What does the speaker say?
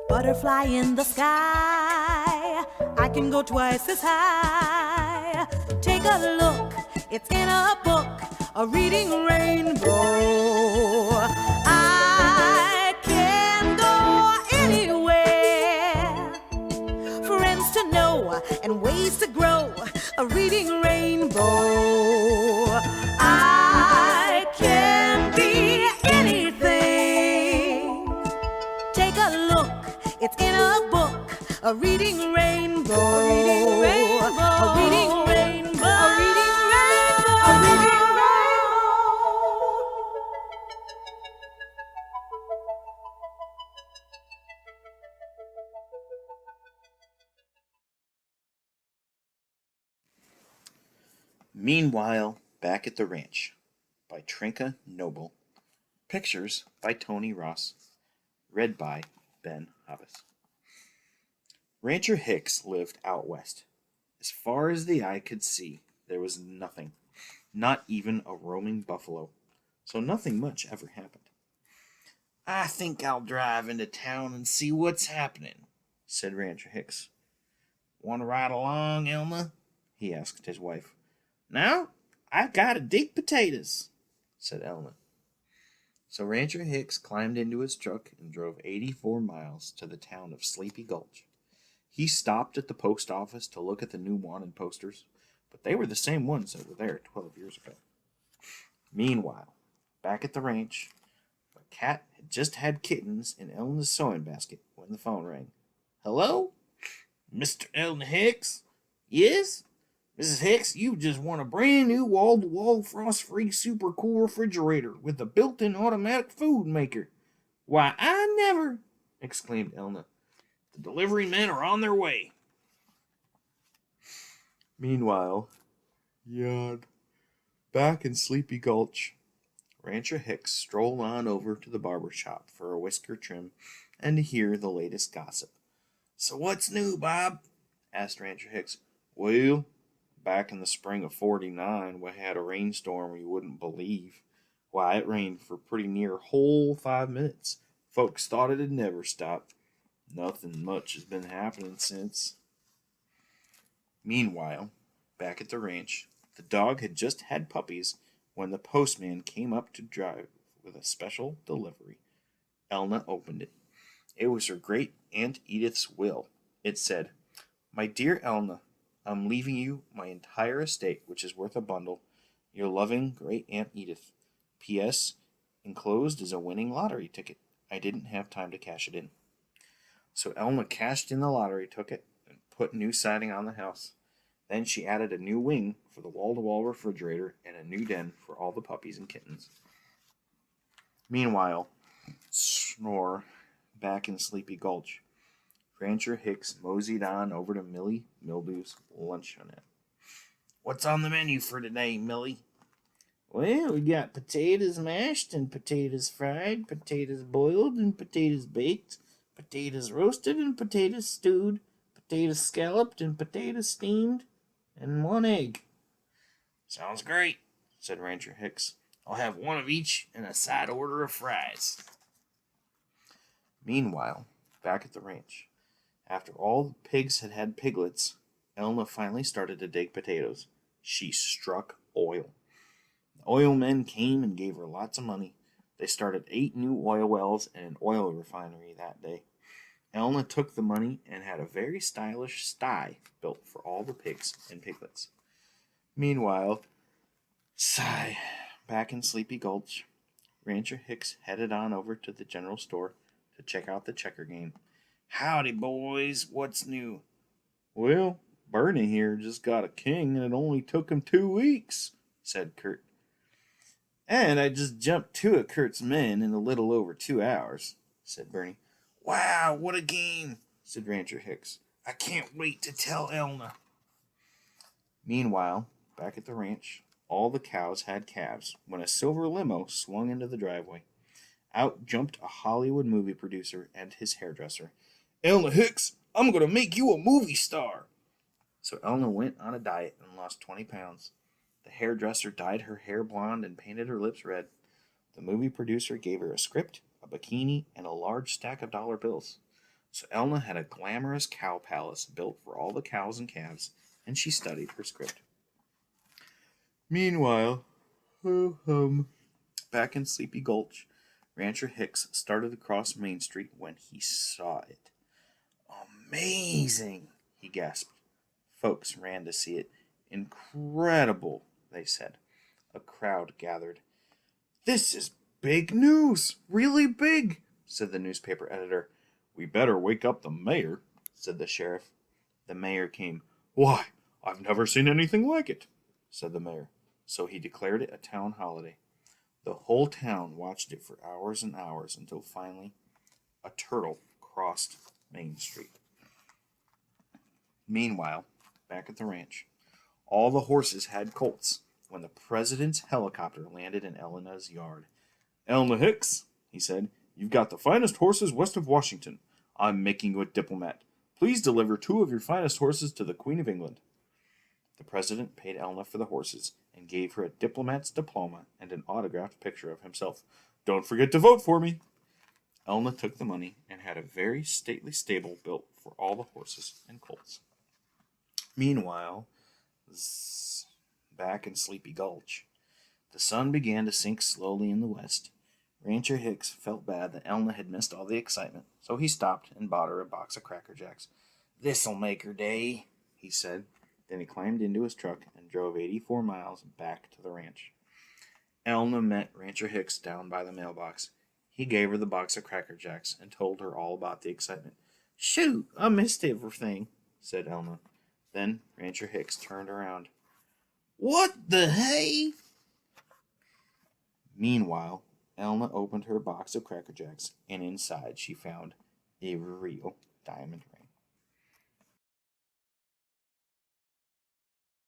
Butterfly in the sky, I can go twice as high. Take a look, it's in a book, a reading rainbow. I can go anywhere, friends to know and ways to grow, a reading rainbow. I can be anything. Take a look, it's in a book, a reading rainbow. A reading rainbow. A reading rainbow. A reading rainbow. A reading rainbow. Meanwhile, Back at the Ranch by Trinka Noble. Pictures by Tony Ross. Read by Ben Hobbs. Rancher Hicks lived out west. As far as the eye could see, there was nothing, not even a roaming buffalo, so nothing much ever happened. "I think I'll drive into town and see what's happening," said Rancher Hicks. "Want to ride along, Elma?" he asked his wife. "No, I've got to dig potatoes," said Elma. So Rancher Hicks climbed into his truck and drove 84 miles to the town of Sleepy Gulch. He stopped at the post office to look at the new wanted posters, but they were the same ones that were there 12 years ago. Meanwhile, back at the ranch, the cat had just had kittens in Elna's sewing basket when the phone rang. "Hello? Mr. Elna Hicks?" "Yes? Mrs. Hicks, you just won a brand new wall-to-wall frost-free super cool refrigerator with a built-in automatic food maker." "Why, I never!" exclaimed Elna. "The delivery men are on their way." Meanwhile, back in Sleepy Gulch, Rancher Hicks strolled on over to the barber shop for a whisker trim and to hear the latest gossip. "So what's new, Bob?" asked Rancher Hicks. "Well, back in the spring of '49, we had a rainstorm you wouldn't believe. Why, it rained for pretty near a whole 5 minutes. Folks thought it'd never stop. Nothing much has been happening since." Meanwhile, back at the ranch, the dog had just had puppies when the postman came up to drive with a special delivery. Elna opened it. It was her great Aunt Edith's will. It said, "My dear Elna, I'm leaving you my entire estate, which is worth a bundle. Your loving great Aunt Edith. P.S. Enclosed is a winning lottery ticket. I didn't have time to cash it in." So Elna cashed in the lottery ticket and put new siding on the house. Then she added a new wing for the wall-to-wall refrigerator and a new den for all the puppies and kittens. Meanwhile, snore, back in Sleepy Gulch, Rancher Hicks moseyed on over to Millie Mildew's luncheonette. "What's on the menu for today, Millie?" "Well, we got potatoes mashed and potatoes fried, potatoes boiled and potatoes baked, potatoes roasted and potatoes stewed, potatoes scalloped and potatoes steamed, and one egg." "Sounds great," said Rancher Hicks. "I'll have one of each and a side order of fries." Meanwhile, back at the ranch, after all the pigs had had piglets, Elna finally started to dig potatoes. She struck oil. The oil men came and gave her lots of money. They started 8 new oil wells and an oil refinery that day. Elna took the money and had a very stylish sty built for all the pigs and piglets. Meanwhile, sigh, back in Sleepy Gulch, Rancher Hicks headed on over to the general store to check out the checker game. "Howdy, boys. What's new?" "Well, Bernie here just got a king, and it only took him 2 weeks," said Kurt. "And I just jumped 2 of Kurt's men in a little over 2 hours," said Bernie. "Wow, what a game," said Rancher Hicks. "I can't wait to tell Elna." Meanwhile, back at the ranch, all the cows had calves when a silver limo swung into the driveway. Out jumped a Hollywood movie producer and his hairdresser. "Elna Hicks, I'm going to make you a movie star." So Elna went on a diet and lost 20 pounds. The hairdresser dyed her hair blonde and painted her lips red. The movie producer gave her a script, a bikini, and a large stack of dollar bills. So Elna had a glamorous cow palace built for all the cows and calves, and she studied her script. Meanwhile, back in Sleepy Gulch, Rancher Hicks started across Main Street when he saw it. Amazing, he gasped. Folks ran to see it. Incredible, they said. A crowd gathered. This is big news, really big, said the newspaper editor. We better wake up the mayor, said the sheriff. The mayor came. Why, I've never seen anything like it, said the mayor. So he declared it a town holiday. The whole town watched it for hours and hours until finally a turtle crossed Main Street. Meanwhile, back at the ranch, all the horses had colts when the president's helicopter landed in Elena's yard. Elna Hicks, he said, you've got the finest horses west of Washington. I'm making you a diplomat. Please deliver 2 of your finest horses to the Queen of England. The president paid Elna for the horses and gave her a diplomat's diploma and an autographed picture of himself. Don't forget to vote for me. Elna took the money and had a very stately stable built for all the horses and colts. Meanwhile, back in Sleepy Gulch, the sun began to sink slowly in the west. Rancher Hicks felt bad that Elna had missed all the excitement, so he stopped and bought her a box of Cracker Jacks. This'll make her day, he said. Then he climbed into his truck and drove 84 miles back to the ranch. Elna met Rancher Hicks down by the mailbox. He gave her the box of Cracker Jacks and told her all about the excitement. Shoot, I missed everything, said Elna. Then Rancher Hicks turned around. What the hey? Meanwhile, Elna opened her box of Cracker Jacks, and inside she found a real diamond ring.